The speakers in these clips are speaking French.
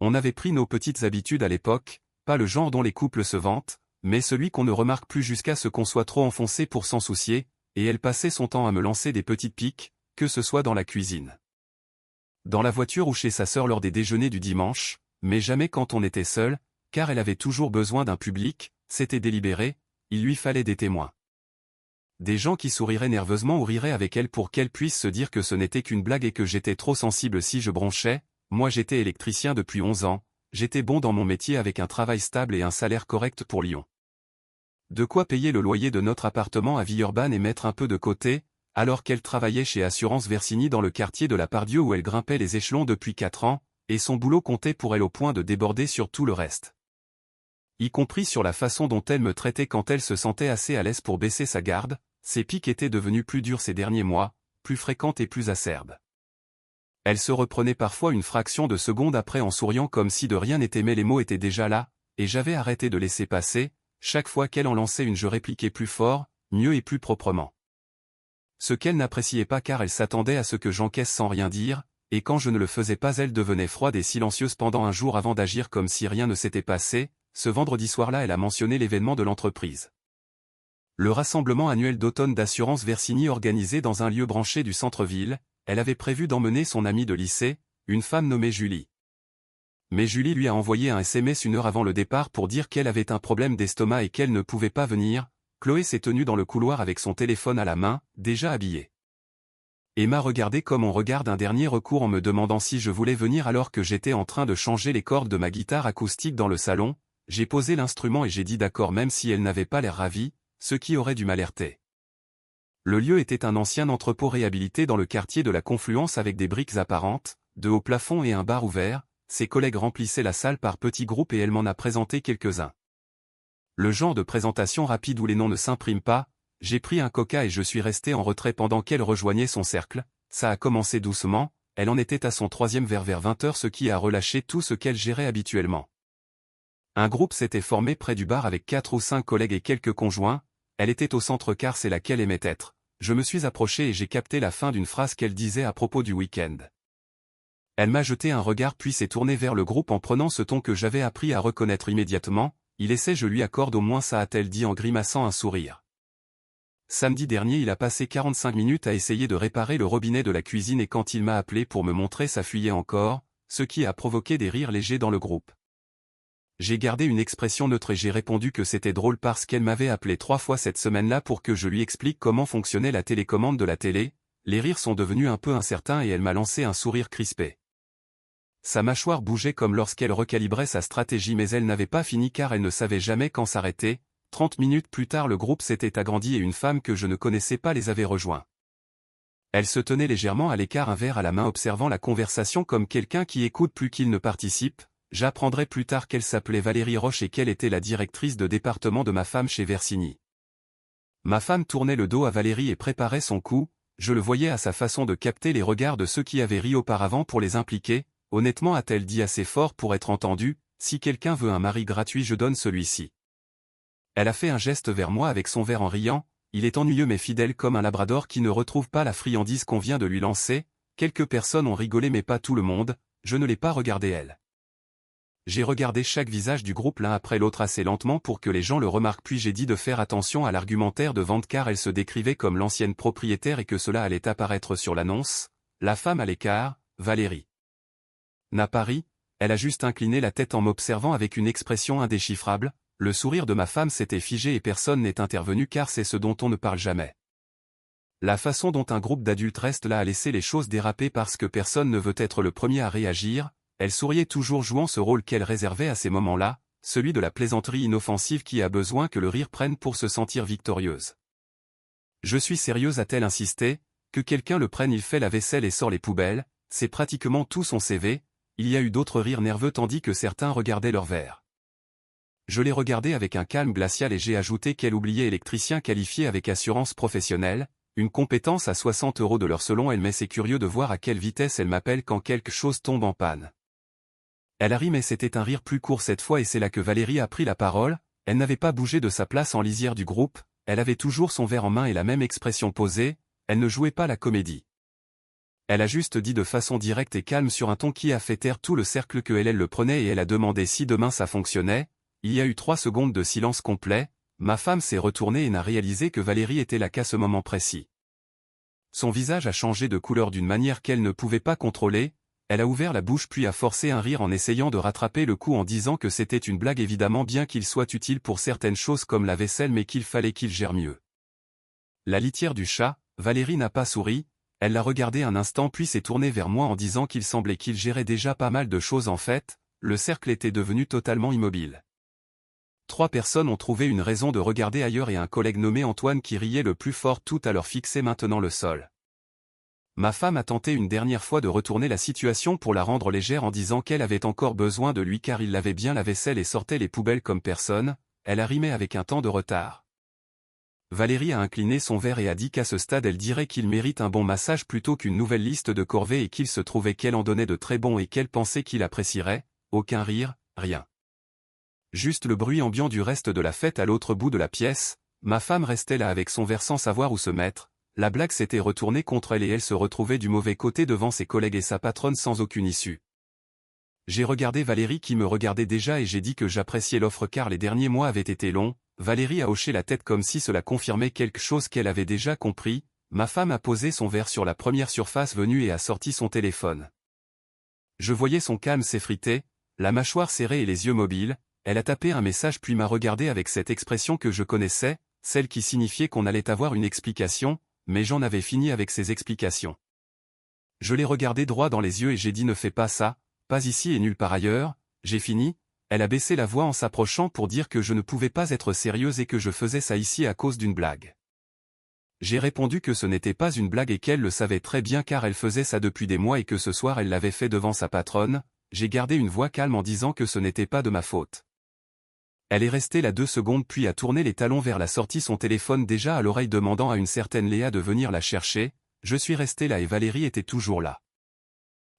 On avait pris nos petites habitudes à l'époque, pas le genre dont les couples se vantent, mais celui qu'on ne remarque plus jusqu'à ce qu'on soit trop enfoncé pour s'en soucier, et elle passait son temps à me lancer des petites piques, que ce soit dans la cuisine, dans la voiture ou chez sa sœur lors des déjeuners du dimanche, mais jamais quand on était seul, car elle avait toujours besoin d'un public, c'était délibéré, il lui fallait des témoins. Des gens qui souriraient nerveusement ou riraient avec elle pour qu'elle puisse se dire que ce n'était qu'une blague et que j'étais trop sensible si je bronchais. Moi j'étais électricien depuis 11 ans, j'étais bon dans mon métier avec un travail stable et un salaire correct pour Lyon. De quoi payer le loyer de notre appartement à Villeurbanne et mettre un peu de côté, alors qu'elle travaillait chez Assurance Versini dans le quartier de la Pardieu où elle grimpait les échelons depuis 4 ans, et son boulot comptait pour elle au point de déborder sur tout le reste. Y compris sur la façon dont elle me traitait quand elle se sentait assez à l'aise pour baisser sa garde, ses piques étaient devenues plus dures ces derniers mois, plus fréquentes et plus acerbes. Elle se reprenait parfois une fraction de seconde après en souriant comme si de rien n'était mais les mots étaient déjà là, et j'avais arrêté de laisser passer, chaque fois qu'elle en lançait une je répliquais plus fort, mieux et plus proprement. Ce qu'elle n'appréciait pas car elle s'attendait à ce que j'encaisse sans rien dire, et quand je ne le faisais pas elle devenait froide et silencieuse pendant un jour avant d'agir comme si rien ne s'était passé. Ce vendredi soir-là elle a mentionné l'événement de l'entreprise. Le rassemblement annuel d'automne d'Assurance Versini organisé dans un lieu branché du centre-ville. Elle avait prévu d'emmener son amie de lycée, une femme nommée Julie. Mais Julie lui a envoyé un SMS une heure avant le départ pour dire qu'elle avait un problème d'estomac et qu'elle ne pouvait pas venir. Chloé s'est tenue dans le couloir avec son téléphone à la main, déjà habillée. Et m'a regardé comme on regarde un dernier recours en me demandant si je voulais venir alors que j'étais en train de changer les cordes de ma guitare acoustique dans le salon. J'ai posé l'instrument et j'ai dit d'accord même si elle n'avait pas l'air ravie, ce qui aurait dû m'alerter. Le lieu était un ancien entrepôt réhabilité dans le quartier de la Confluence avec des briques apparentes, de hauts plafonds et un bar ouvert. Ses collègues remplissaient la salle par petits groupes et elle m'en a présenté quelques-uns. Le genre de présentation rapide où les noms ne s'impriment pas, j'ai pris un coca et je suis resté en retrait pendant qu'elle rejoignait son cercle. Ça a commencé doucement, elle en était à son 3e verre vers 20h ce qui a relâché tout ce qu'elle gérait habituellement. Un groupe s'était formé près du bar avec 4 ou 5 collègues et quelques conjoints. Elle était au centre car c'est là qu'elle aimait être. Je me suis approché et j'ai capté la fin d'une phrase qu'elle disait à propos du week-end. Elle m'a jeté un regard puis s'est tournée vers le groupe en prenant ce ton que j'avais appris à reconnaître immédiatement. Il essaie je lui accorde au moins ça a-t-elle dit en grimaçant un sourire. Samedi dernier il a passé 45 minutes à essayer de réparer le robinet de la cuisine et quand il m'a appelé pour me montrer ça fuyait encore, ce qui a provoqué des rires légers dans le groupe. J'ai gardé une expression neutre et j'ai répondu que c'était drôle parce qu'elle m'avait appelé 3 fois cette semaine-là pour que je lui explique comment fonctionnait la télécommande de la télé. Les rires sont devenus un peu incertains et elle m'a lancé un sourire crispé. Sa mâchoire bougeait comme lorsqu'elle recalibrait sa stratégie mais elle n'avait pas fini car elle ne savait jamais quand s'arrêter. 30 minutes plus tard le groupe s'était agrandi et une femme que je ne connaissais pas les avait rejoints. Elle se tenait légèrement à l'écart un verre à la main observant la conversation comme quelqu'un qui écoute plus qu'il ne participe. J'apprendrai plus tard qu'elle s'appelait Valérie Roche et qu'elle était la directrice de département de ma femme chez Versini. Ma femme tournait le dos à Valérie et préparait son coup, je le voyais à sa façon de capter les regards de ceux qui avaient ri auparavant pour les impliquer. Honnêtement a-t-elle dit assez fort pour être entendue, si quelqu'un veut un mari gratuit je donne celui-ci. Elle a fait un geste vers moi avec son verre en riant, il est ennuyeux mais fidèle comme un labrador qui ne retrouve pas la friandise qu'on vient de lui lancer. Quelques personnes ont rigolé mais pas tout le monde, je ne l'ai pas regardé elle. J'ai regardé chaque visage du groupe l'un après l'autre assez lentement pour que les gens le remarquent puis j'ai dit de faire attention à l'argumentaire de vente car elle se décrivait comme l'ancienne propriétaire et que cela allait apparaître sur l'annonce. La femme à l'écart, Valérie. N'a pas ri, elle a juste incliné la tête en m'observant avec une expression indéchiffrable. Le sourire de ma femme s'était figé et personne n'est intervenu car c'est ce dont on ne parle jamais. La façon dont un groupe d'adultes reste là à laisser les choses déraper parce que personne ne veut être le premier à réagir. Elle souriait toujours jouant ce rôle qu'elle réservait à ces moments-là, celui de la plaisanterie inoffensive qui a besoin que le rire prenne pour se sentir victorieuse. Je suis sérieuse a-t-elle insisté, que quelqu'un le prenne il fait la vaisselle et sort les poubelles, c'est pratiquement tout son CV, il y a eu d'autres rires nerveux tandis que certains regardaient leur verre. Je l'ai regardé avec un calme glacial et j'ai ajouté qu'elle oubliait électricien qualifié avec assurance professionnelle, une compétence à 60 € de l'heure selon elle mais c'est curieux de voir à quelle vitesse elle m'appelle quand quelque chose tombe en panne. Elle a ri mais c'était un rire plus court cette fois et c'est là que Valérie a pris la parole, elle n'avait pas bougé de sa place en lisière du groupe, elle avait toujours son verre en main et la même expression posée, elle ne jouait pas la comédie. Elle a juste dit de façon directe et calme sur un ton qui a fait taire tout le cercle que elle le prenait et elle a demandé si demain ça fonctionnait. Il y a eu 3 secondes de silence complet, ma femme s'est retournée et n'a réalisé que Valérie était là qu'à ce moment précis. Son visage a changé de couleur d'une manière qu'elle ne pouvait pas contrôler, elle a ouvert la bouche puis a forcé un rire en essayant de rattraper le coup en disant que c'était une blague évidemment bien qu'il soit utile pour certaines choses comme la vaisselle mais qu'il fallait qu'il gère mieux. La litière du chat, Valérie n'a pas souri, elle l'a regardé un instant puis s'est tournée vers moi en disant qu'il semblait qu'il gérait déjà pas mal de choses en fait, le cercle était devenu totalement immobile. 3 personnes ont trouvé une raison de regarder ailleurs et un collègue nommé Antoine qui riait le plus fort tout à leur fixer maintenant le sol. Ma femme a tenté une dernière fois de retourner la situation pour la rendre légère en disant qu'elle avait encore besoin de lui car il lavait bien la vaisselle et sortait les poubelles comme personne, elle a rimé avec un temps de retard. Valérie a incliné son verre et a dit qu'à ce stade elle dirait qu'il mérite un bon massage plutôt qu'une nouvelle liste de corvées et qu'il se trouvait qu'elle en donnait de très bons et qu'elle pensait qu'il apprécierait, aucun rire, rien. Juste le bruit ambiant du reste de la fête à l'autre bout de la pièce, ma femme restait là avec son verre sans savoir où se mettre, la blague s'était retournée contre elle et elle se retrouvait du mauvais côté devant ses collègues et sa patronne sans aucune issue. J'ai regardé Valérie qui me regardait déjà et j'ai dit que j'appréciais l'offre car les derniers mois avaient été longs. Valérie a hoché la tête comme si cela confirmait quelque chose qu'elle avait déjà compris, ma femme a posé son verre sur la première surface venue et a sorti son téléphone. Je voyais son calme s'effriter, la mâchoire serrée et les yeux mobiles, elle a tapé un message puis m'a regardé avec cette expression que je connaissais, celle qui signifiait qu'on allait avoir une explication, mais j'en avais fini avec ces explications. Je l'ai regardé droit dans les yeux et j'ai dit ne fais pas ça, pas ici et nulle part ailleurs, j'ai fini. Elle a baissé la voix en s'approchant pour dire que je ne pouvais pas être sérieuse et que je faisais ça ici à cause d'une blague. J'ai répondu que ce n'était pas une blague et qu'elle le savait très bien car elle faisait ça depuis des mois et que ce soir elle l'avait fait devant sa patronne, j'ai gardé une voix calme en disant que ce n'était pas de ma faute. Elle est restée là 2 secondes puis a tourné les talons vers la sortie son téléphone déjà à l'oreille demandant à une certaine Léa de venir la chercher, je suis resté là et Valérie était toujours là.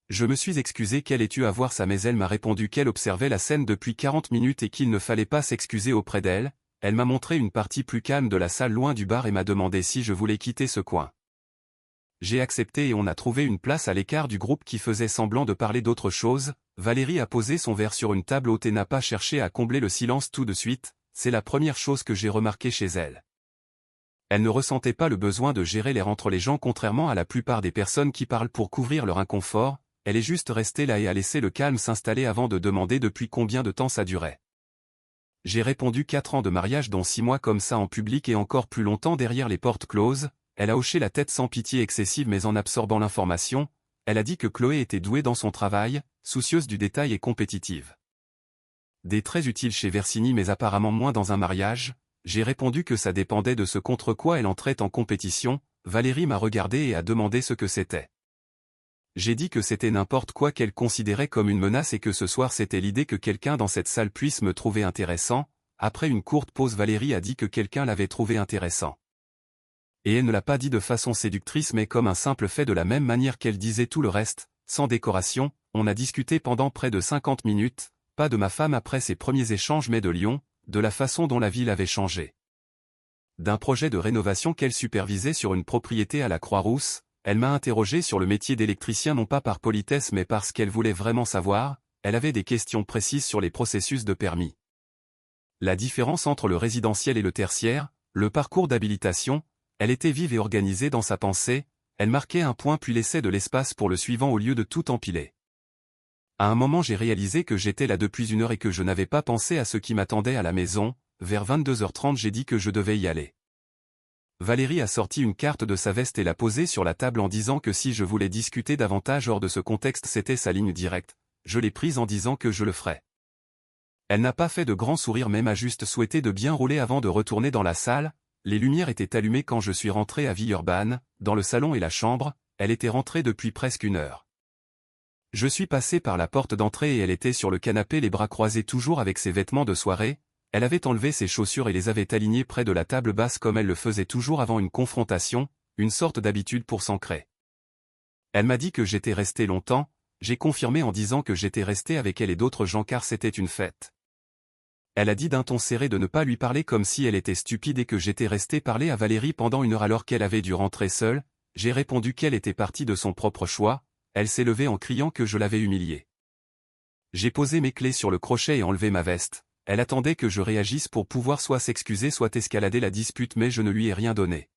Je me suis excusé qu'elle ait eu à voir ça mais elle m'a répondu qu'elle observait la scène depuis 40 minutes et qu'il ne fallait pas s'excuser auprès d'elle, elle m'a montré une partie plus calme de la salle loin du bar et m'a demandé si je voulais quitter ce coin. J'ai accepté et on a trouvé une place à l'écart du groupe qui faisait semblant de parler d'autre chose, Valérie a posé son verre sur une table haute et n'a pas cherché à combler le silence tout de suite, c'est la première chose que j'ai remarqué chez elle. Elle ne ressentait pas le besoin de gérer l'air entre les gens contrairement à la plupart des personnes qui parlent pour couvrir leur inconfort. Elle est juste restée là et a laissé le calme s'installer avant de demander depuis combien de temps ça durait. J'ai répondu 4 ans de mariage dont 6 mois comme ça en public et encore plus longtemps derrière les portes closes, elle a hoché la tête sans pitié excessive mais en absorbant l'information, elle a dit que Chloé était douée dans son travail, soucieuse du détail et compétitive. Des traits utiles chez Versini mais apparemment moins dans un mariage, j'ai répondu que ça dépendait de ce contre quoi elle entrait en compétition, Valérie m'a regardé et a demandé ce que c'était. J'ai dit que c'était n'importe quoi qu'elle considérait comme une menace et que ce soir c'était l'idée que quelqu'un dans cette salle puisse me trouver intéressant. Après une courte pause Valérie a dit que quelqu'un l'avait trouvé intéressant. Et elle ne l'a pas dit de façon séductrice mais comme un simple fait de la même manière qu'elle disait tout le reste, sans décoration, on a discuté pendant près de 50 minutes, pas de ma femme après ses premiers échanges mais de Lyon, de la façon dont la ville avait changé. D'un projet de rénovation qu'elle supervisait sur une propriété à la Croix-Rousse. Elle m'a interrogé sur le métier d'électricien non pas par politesse mais parce qu'elle voulait vraiment savoir, elle avait des questions précises sur les processus de permis. La différence entre le résidentiel et le tertiaire, le parcours d'habilitation, elle était vive et organisée dans sa pensée, elle marquait un point puis laissait de l'espace pour le suivant au lieu de tout empiler. À un moment j'ai réalisé que j'étais là depuis 1 heure et que je n'avais pas pensé à ce qui m'attendait à la maison, vers 22h30 j'ai dit que je devais y aller. Valérie a sorti une carte de sa veste et l'a posée sur la table en disant que si je voulais discuter davantage hors de ce contexte c'était sa ligne directe, je l'ai prise en disant que je le ferais. Elle n'a pas fait de grand sourire mais m'a juste souhaité de bien rouler avant de retourner dans la salle, les lumières étaient allumées quand je suis rentré à Villeurbanne, dans le salon et la chambre, elle était rentrée depuis presque 1 heure. Je suis passé par la porte d'entrée et elle était sur le canapé les bras croisés toujours avec ses vêtements de soirée. Elle avait enlevé ses chaussures et les avait alignées près de la table basse comme elle le faisait toujours avant une confrontation, une sorte d'habitude pour s'ancrer. Elle m'a dit que j'étais resté longtemps, j'ai confirmé en disant que j'étais resté avec elle et d'autres gens car c'était une fête. Elle a dit d'un ton serré de ne pas lui parler comme si elle était stupide et que j'étais resté parler à Valérie pendant 1 heure alors qu'elle avait dû rentrer seule. J'ai répondu qu'elle était partie de son propre choix, elle s'est levée en criant que je l'avais humiliée. J'ai posé mes clés sur le crochet et enlevé ma veste, elle attendait que je réagisse pour pouvoir soit s'excuser soit escalader la dispute mais je ne lui ai rien donné.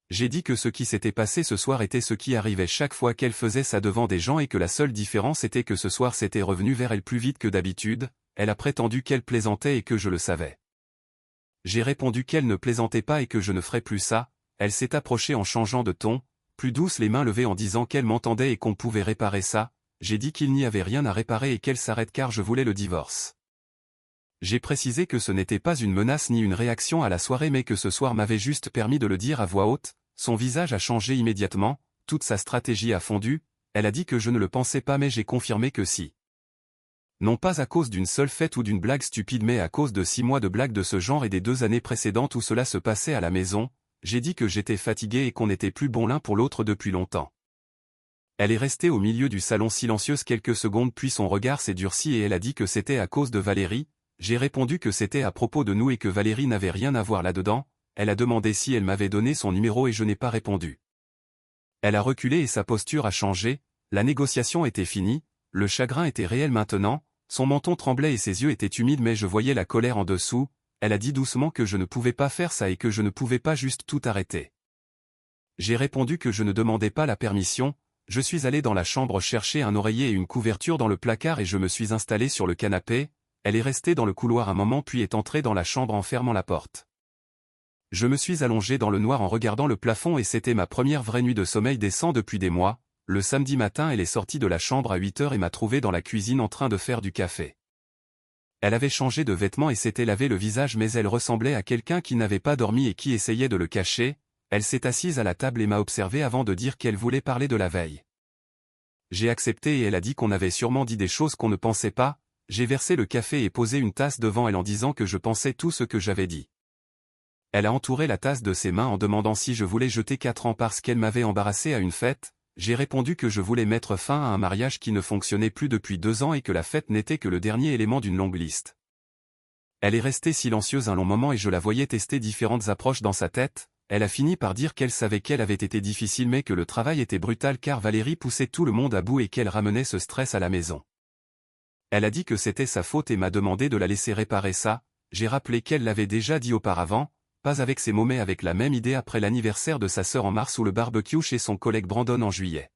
J'ai dit que ce qui s'était passé ce soir était ce qui arrivait chaque fois qu'elle faisait ça devant des gens et que la seule différence était que ce soir c'était revenu vers elle plus vite que d'habitude, elle a prétendu qu'elle plaisantait et que je le savais. J'ai répondu qu'elle ne plaisantait pas et que je ne ferais plus ça, elle s'est approchée en changeant de ton, plus douce les mains levées en disant qu'elle m'entendait et qu'on pouvait réparer ça, j'ai dit qu'il n'y avait rien à réparer et qu'elle s'arrête car je voulais le divorce. J'ai précisé que ce n'était pas une menace ni une réaction à la soirée mais que ce soir m'avait juste permis de le dire à voix haute, son visage a changé immédiatement, toute sa stratégie a fondu, elle a dit que je ne le pensais pas mais j'ai confirmé que si. Non pas à cause d'une seule fête ou d'une blague stupide mais à cause de 6 mois de blagues de ce genre et des 2 années précédentes où cela se passait à la maison, j'ai dit que j'étais fatigué et qu'on n'était plus bon l'un pour l'autre depuis longtemps. Elle est restée au milieu du salon silencieuse quelques secondes puis son regard s'est durci et elle a dit que c'était à cause de Valérie, j'ai répondu que c'était à propos de nous et que Valérie n'avait rien à voir là-dedans, elle a demandé si elle m'avait donné son numéro et je n'ai pas répondu. Elle a reculé et sa posture a changé, la négociation était finie, le chagrin était réel maintenant, son menton tremblait et ses yeux étaient humides mais je voyais la colère en dessous, elle a dit doucement que je ne pouvais pas faire ça et que je ne pouvais pas juste tout arrêter. J'ai répondu que je ne demandais pas la permission, je suis allé dans la chambre chercher un oreiller et une couverture dans le placard et je me suis installé sur le canapé, elle est restée dans le couloir un moment puis est entrée dans la chambre en fermant la porte. Je me suis allongé dans le noir en regardant le plafond et c'était ma première vraie nuit de sommeil décent depuis des mois, le samedi matin elle est sortie de la chambre à 8 heures et m'a trouvé dans la cuisine en train de faire du café. Elle avait changé de vêtements et s'était lavé le visage mais elle ressemblait à quelqu'un qui n'avait pas dormi et qui essayait de le cacher, elle s'est assise à la table et m'a observé avant de dire qu'elle voulait parler de la veille. J'ai accepté et elle a dit qu'on avait sûrement dit des choses qu'on ne pensait pas, j'ai versé le café et posé une tasse devant elle en disant que je pensais tout ce que j'avais dit. Elle a entouré la tasse de ses mains en demandant si je voulais jeter 4 ans parce qu'elle m'avait embarrassé à une fête, j'ai répondu que je voulais mettre fin à un mariage qui ne fonctionnait plus depuis 2 ans et que la fête n'était que le dernier élément d'une longue liste. Elle est restée silencieuse un long moment et je la voyais tester différentes approches dans sa tête, elle a fini par dire qu'elle savait qu'elle avait été difficile mais que le travail était brutal car Valérie poussait tout le monde à bout et qu'elle ramenait ce stress à la maison. Elle a dit que c'était sa faute et m'a demandé de la laisser réparer ça, j'ai rappelé qu'elle l'avait déjà dit auparavant, pas avec ces mots mais avec la même idée après l'anniversaire de sa sœur en mars ou le barbecue chez son collègue Brandon en juillet.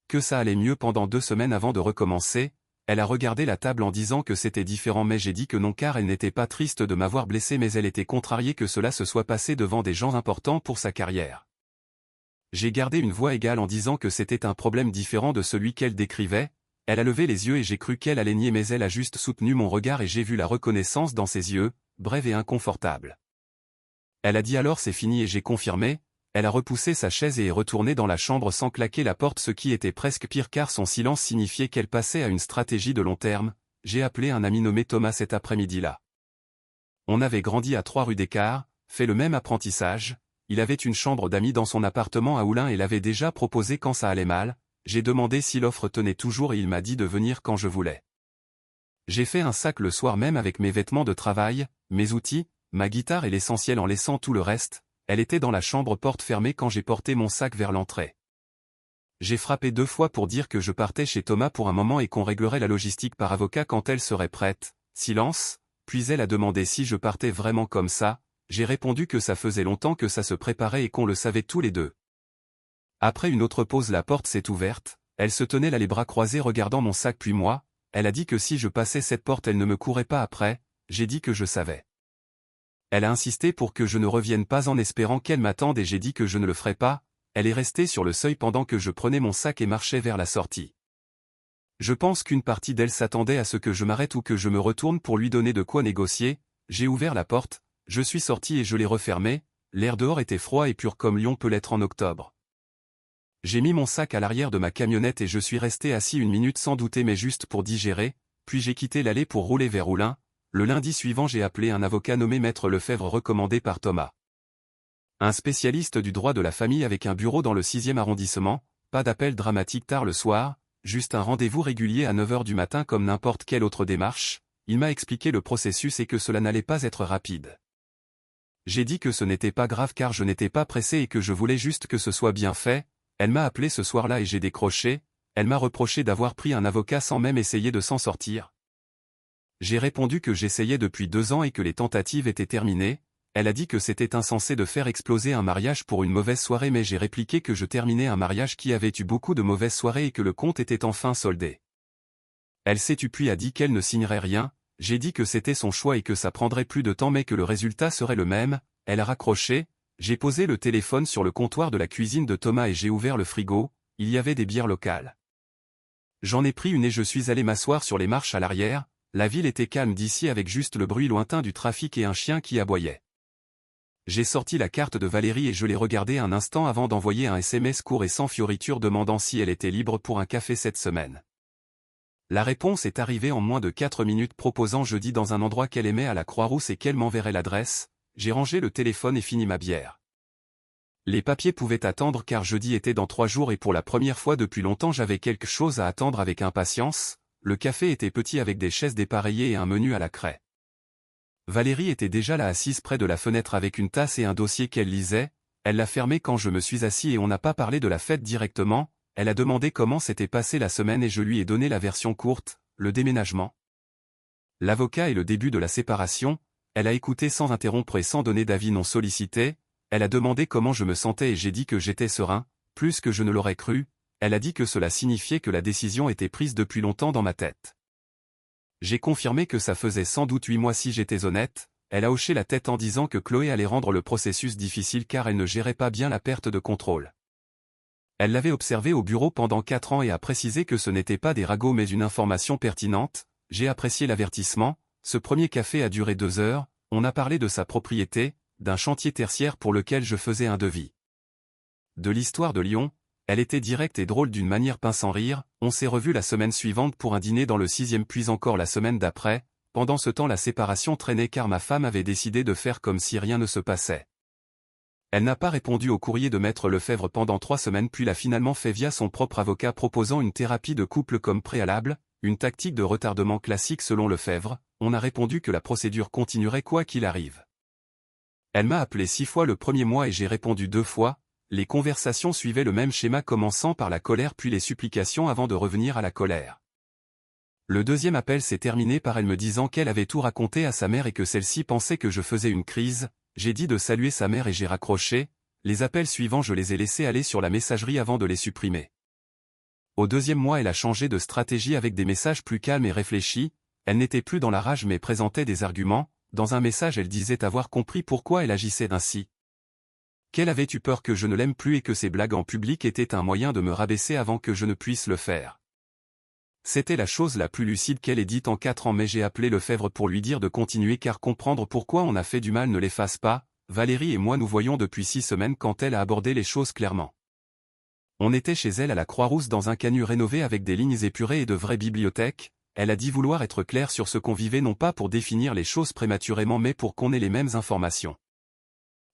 Que ça allait mieux pendant 2 semaines avant de recommencer, elle a regardé la table en disant que c'était différent mais j'ai dit que non car elle n'était pas triste de m'avoir blessé mais elle était contrariée que cela se soit passé devant des gens importants pour sa carrière. J'ai gardé une voix égale en disant que c'était un problème différent de celui qu'elle décrivait, elle a levé les yeux et j'ai cru qu'elle allait nier mais elle a juste soutenu mon regard et j'ai vu la reconnaissance dans ses yeux, brève et inconfortable. Elle a dit alors c'est fini et j'ai confirmé, elle a repoussé sa chaise et est retournée dans la chambre sans claquer la porte ce qui était presque pire car son silence signifiait qu'elle passait à une stratégie de long terme, j'ai appelé un ami nommé Thomas cet après-midi-là. On avait grandi à 3 rues d'écart, fait le même apprentissage, il avait une chambre d'amis dans son appartement à Oulin et l'avait déjà proposé quand ça allait mal, j'ai demandé si l'offre tenait toujours et il m'a dit de venir quand je voulais. J'ai fait un sac le soir même avec mes vêtements de travail, mes outils, ma guitare et l'essentiel en laissant tout le reste, elle était dans la chambre porte fermée quand j'ai porté mon sac vers l'entrée. J'ai frappé 2 fois pour dire que je partais chez Thomas pour un moment et qu'on réglerait la logistique par avocat quand elle serait prête, silence, puis elle a demandé si je partais vraiment comme ça, j'ai répondu que ça faisait longtemps que ça se préparait et qu'on le savait tous les deux. Après une autre pause la porte s'est ouverte, elle se tenait là les bras croisés regardant mon sac puis moi, elle a dit que si je passais cette porte elle ne me courait pas après, j'ai dit que je savais. Elle a insisté pour que je ne revienne pas en espérant qu'elle m'attende et j'ai dit que je ne le ferais pas, elle est restée sur le seuil pendant que je prenais mon sac et marchais vers la sortie. Je pense qu'une partie d'elle s'attendait à ce que je m'arrête ou que je me retourne pour lui donner de quoi négocier, j'ai ouvert la porte, je suis sorti et je l'ai refermée, l'air dehors était froid et pur comme Lyon peut l'être en octobre. J'ai mis mon sac à l'arrière de ma camionnette et je suis resté assis 1 minute sans douter mais juste pour digérer, puis j'ai quitté l'allée pour rouler vers Oulin. Le lundi suivant j'ai appelé un avocat nommé Maître Lefebvre recommandé par Thomas. Un spécialiste du droit de la famille avec un bureau dans le 6e arrondissement, pas d'appel dramatique tard le soir, juste un rendez-vous régulier à 9 h du matin comme n'importe quelle autre démarche, il m'a expliqué le processus et que cela n'allait pas être rapide. J'ai dit que ce n'était pas grave car je n'étais pas pressé et que je voulais juste que ce soit bien fait. Elle m'a appelé ce soir-là et j'ai décroché. Elle m'a reproché d'avoir pris un avocat sans même essayer de s'en sortir. J'ai répondu que j'essayais depuis 2 ans et que les tentatives étaient terminées. Elle a dit que c'était insensé de faire exploser un mariage pour une mauvaise soirée, mais j'ai répliqué que je terminais un mariage qui avait eu beaucoup de mauvaises soirées et que le compte était enfin soldé. Elle s'est tue puis a dit qu'elle ne signerait rien. J'ai dit que c'était son choix et que ça prendrait plus de temps mais que le résultat serait le même. Elle a raccroché. J'ai posé le téléphone sur le comptoir de la cuisine de Thomas et j'ai ouvert le frigo. Il y avait des bières locales. J'en ai pris une et je suis allé m'asseoir sur les marches à l'arrière. La ville était calme d'ici avec juste le bruit lointain du trafic et un chien qui aboyait. J'ai sorti la carte de Valérie et je l'ai regardée un instant avant d'envoyer un SMS court et sans fioriture demandant si elle était libre pour un café cette semaine. La réponse est arrivée en moins de 4 minutes proposant jeudi dans un endroit qu'elle aimait à la Croix-Rousse et qu'elle m'enverrait l'adresse. J'ai rangé le téléphone et fini ma bière. Les papiers pouvaient attendre car jeudi était dans 3 jours et pour la première fois depuis longtemps j'avais quelque chose à attendre avec impatience. Le café était petit avec des chaises dépareillées et un menu à la craie. Valérie était déjà là assise près de la fenêtre avec une tasse et un dossier qu'elle lisait. Elle l'a fermé quand je me suis assis et on n'a pas parlé de la fête directement. Elle a demandé comment s'était passée la semaine et je lui ai donné la version courte, le déménagement, l'avocat et le début de la séparation. Elle a écouté sans interrompre et sans donner d'avis non sollicité. Elle a demandé comment je me sentais et j'ai dit que j'étais serein, plus que je ne l'aurais cru. Elle a dit que cela signifiait que la décision était prise depuis longtemps dans ma tête. J'ai confirmé que ça faisait sans doute 8 mois si j'étais honnête. Elle a hoché la tête en disant que Chloé allait rendre le processus difficile car elle ne gérait pas bien la perte de contrôle. Elle l'avait observé au bureau pendant 4 ans et a précisé que ce n'était pas des ragots mais une information pertinente. J'ai apprécié l'avertissement. Ce premier café a duré 2 heures. On a parlé de sa propriété, d'un chantier tertiaire pour lequel je faisais un devis. De l'histoire de Lyon. Elle était directe et drôle d'une manière pince sans rire. On s'est revus la semaine suivante pour un dîner dans le 6e puis encore la semaine d'après. Pendant ce temps la séparation traînait car ma femme avait décidé de faire comme si rien ne se passait. Elle n'a pas répondu au courrier de Maître Lefebvre pendant 3 semaines puis l'a finalement fait via son propre avocat proposant une thérapie de couple comme préalable, une tactique de retardement classique selon Lefebvre. On a répondu que la procédure continuerait quoi qu'il arrive. Elle m'a appelé 6 fois le premier mois et j'ai répondu 2 fois. Les conversations suivaient le même schéma commençant par la colère puis les supplications avant de revenir à la colère. Le deuxième appel s'est terminé par elle me disant qu'elle avait tout raconté à sa mère et que celle-ci pensait que je faisais une crise. J'ai dit de saluer sa mère et j'ai raccroché. Les appels suivants je les ai laissés aller sur la messagerie avant de les supprimer. Au 2e mois elle a changé de stratégie avec des messages plus calmes et réfléchis. Elle n'était plus dans la rage mais présentait des arguments. Dans un message elle disait avoir compris pourquoi elle agissait ainsi. Qu'elle avait eu peur que je ne l'aime plus et que ses blagues en public étaient un moyen de me rabaisser avant que je ne puisse le faire. C'était la chose la plus lucide qu'elle ait dite en 4 ans mais j'ai appelé Lefebvre pour lui dire de continuer car comprendre pourquoi on a fait du mal ne l'efface pas. Valérie et moi nous voyons depuis 6 semaines quand elle a abordé les choses clairement. On était chez elle à la Croix-Rousse dans un canut rénové avec des lignes épurées et de vraies bibliothèques. Elle a dit vouloir être claire sur ce qu'on vivait non pas pour définir les choses prématurément mais pour qu'on ait les mêmes informations.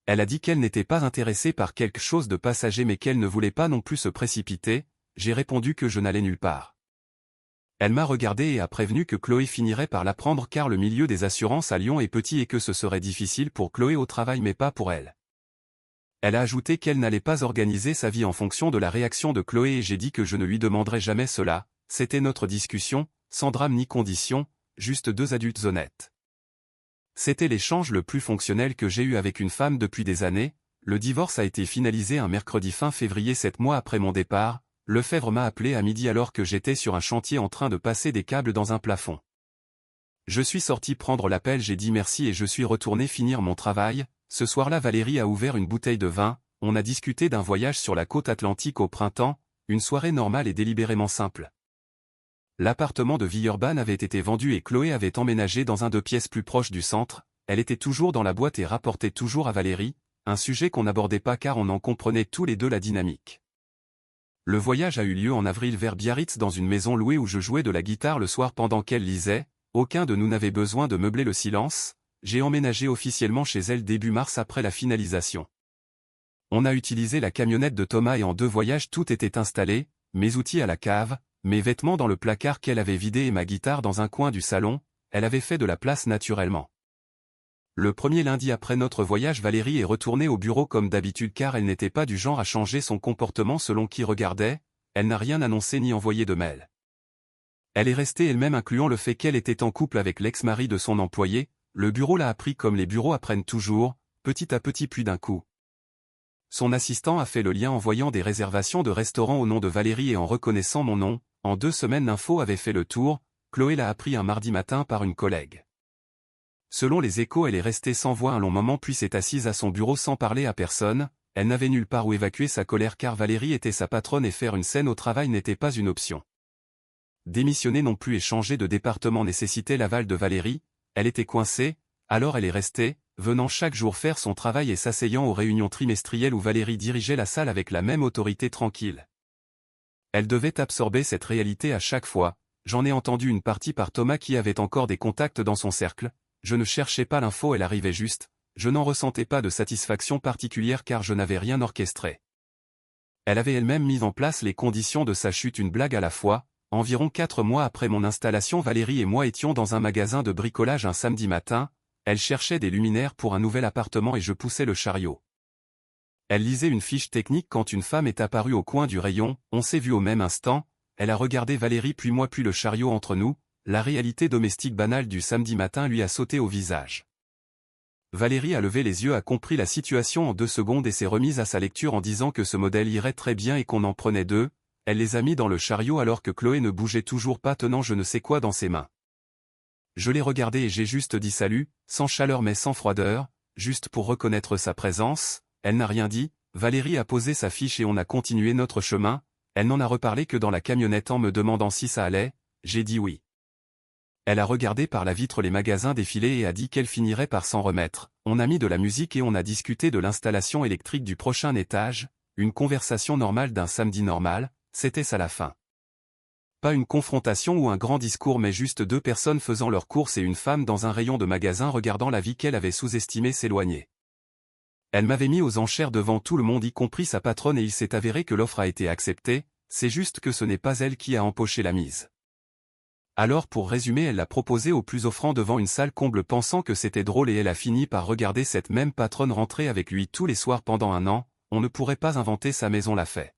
Elle a dit qu'elle n'était pas intéressée par quelque chose de passager mais qu'elle ne voulait pas non plus se précipiter. J'ai répondu que je n'allais nulle part. Elle m'a regardé et a prévenu que Chloé finirait par l'apprendre car le milieu des assurances à Lyon est petit et que ce serait difficile pour Chloé au travail mais pas pour elle. Elle a ajouté qu'elle n'allait pas organiser sa vie en fonction de la réaction de Chloé et j'ai dit que je ne lui demanderais jamais cela. C'était notre discussion, sans drame ni condition, juste 2 adultes honnêtes. C'était l'échange le plus fonctionnel que j'ai eu avec une femme depuis des années. Le divorce a été finalisé un mercredi fin février 7 mois après mon départ. Lefebvre m'a appelé à midi alors que j'étais sur un chantier en train de passer des câbles dans un plafond. Je suis sorti prendre l'appel, j'ai dit merci et je suis retourné finir mon travail. Ce soir-là Valérie a ouvert une bouteille de vin, on a discuté d'un voyage sur la côte atlantique au printemps, une soirée normale et délibérément simple. L'appartement de Villeurbanne avait été vendu et Chloé avait emménagé dans un 2 pièces plus proche du centre. Elle était toujours dans la boîte et rapportait toujours à Valérie, un sujet qu'on n'abordait pas car on en comprenait tous les deux la dynamique. Le voyage a eu lieu en avril vers Biarritz dans une maison louée où je jouais de la guitare le soir pendant qu'elle lisait. Aucun de nous n'avait besoin de meubler le silence. J'ai emménagé officiellement chez elle début mars après la finalisation. On a utilisé la camionnette de Thomas et en 2 voyages tout était installé, mes outils à la cave, mes vêtements dans le placard qu'elle avait vidé et ma guitare dans un coin du salon. Elle avait fait de la place naturellement. Le premier lundi après notre voyage, Valérie est retournée au bureau comme d'habitude car elle n'était pas du genre à changer son comportement selon qui regardait, elle n'a rien annoncé ni envoyé de mail. Elle est restée elle-même incluant le fait qu'elle était en couple avec l'ex-mari de son employé, le bureau l'a appris comme les bureaux apprennent toujours, petit à petit puis d'un coup. Son assistant a fait le lien en voyant des réservations de restaurants au nom de Valérie et en reconnaissant mon nom, en 2 semaines l'info avait fait le tour, Chloé l'a appris un mardi matin par une collègue. Selon les Échos, elle est restée sans voix un long moment puis s'est assise à son bureau sans parler à personne, elle n'avait nulle part où évacuer sa colère car Valérie était sa patronne et faire une scène au travail n'était pas une option. Démissionner non plus et changer de département nécessitait l'aval de Valérie, elle était coincée, alors elle est restée, venant chaque jour faire son travail et s'asseyant aux réunions trimestrielles où Valérie dirigeait la salle avec la même autorité tranquille. Elle devait absorber cette réalité à chaque fois, j'en ai entendu une partie par Thomas qui avait encore des contacts dans son cercle. Je ne cherchais pas l'info, elle arrivait juste, je n'en ressentais pas de satisfaction particulière car je n'avais rien orchestré. Elle avait elle-même mis en place les conditions de sa chute, une blague à la fois. Environ 4 mois après mon installation, Valérie et moi étions dans un magasin de bricolage un samedi matin, elle cherchait des luminaires pour un nouvel appartement et je poussais le chariot. Elle lisait une fiche technique quand une femme est apparue au coin du rayon, on s'est vu au même instant, elle a regardé Valérie puis moi puis le chariot entre nous. La réalité domestique banale du samedi matin lui a sauté au visage. Valérie a levé les yeux, a compris la situation en 2 secondes et s'est remise à sa lecture en disant que ce modèle irait très bien et qu'on en prenait 2, elle les a mis dans le chariot alors que Chloé ne bougeait toujours pas tenant je ne sais quoi dans ses mains. Je l'ai regardée et j'ai juste dit salut, sans chaleur mais sans froideur, juste pour reconnaître sa présence, elle n'a rien dit, Valérie a posé sa fiche et on a continué notre chemin, elle n'en a reparlé que dans la camionnette en me demandant si ça allait, j'ai dit oui. Elle a regardé par la vitre les magasins défiler et a dit qu'elle finirait par s'en remettre. On a mis de la musique et on a discuté de l'installation électrique du prochain étage, une conversation normale d'un samedi normal, c'était ça la fin. Pas une confrontation ou un grand discours mais juste 2 personnes faisant leurs courses et une femme dans un rayon de magasin regardant la vie qu'elle avait sous-estimée s'éloigner. Elle m'avait mis aux enchères devant tout le monde y compris sa patronne et il s'est avéré que l'offre a été acceptée, c'est juste que ce n'est pas elle qui a empoché la mise. Alors pour résumer, elle l'a proposé au plus offrant devant une salle comble pensant que c'était drôle et elle a fini par regarder cette même patronne rentrer avec lui tous les soirs pendant 1 an, on ne pourrait pas inventer, sa maison l'a fait.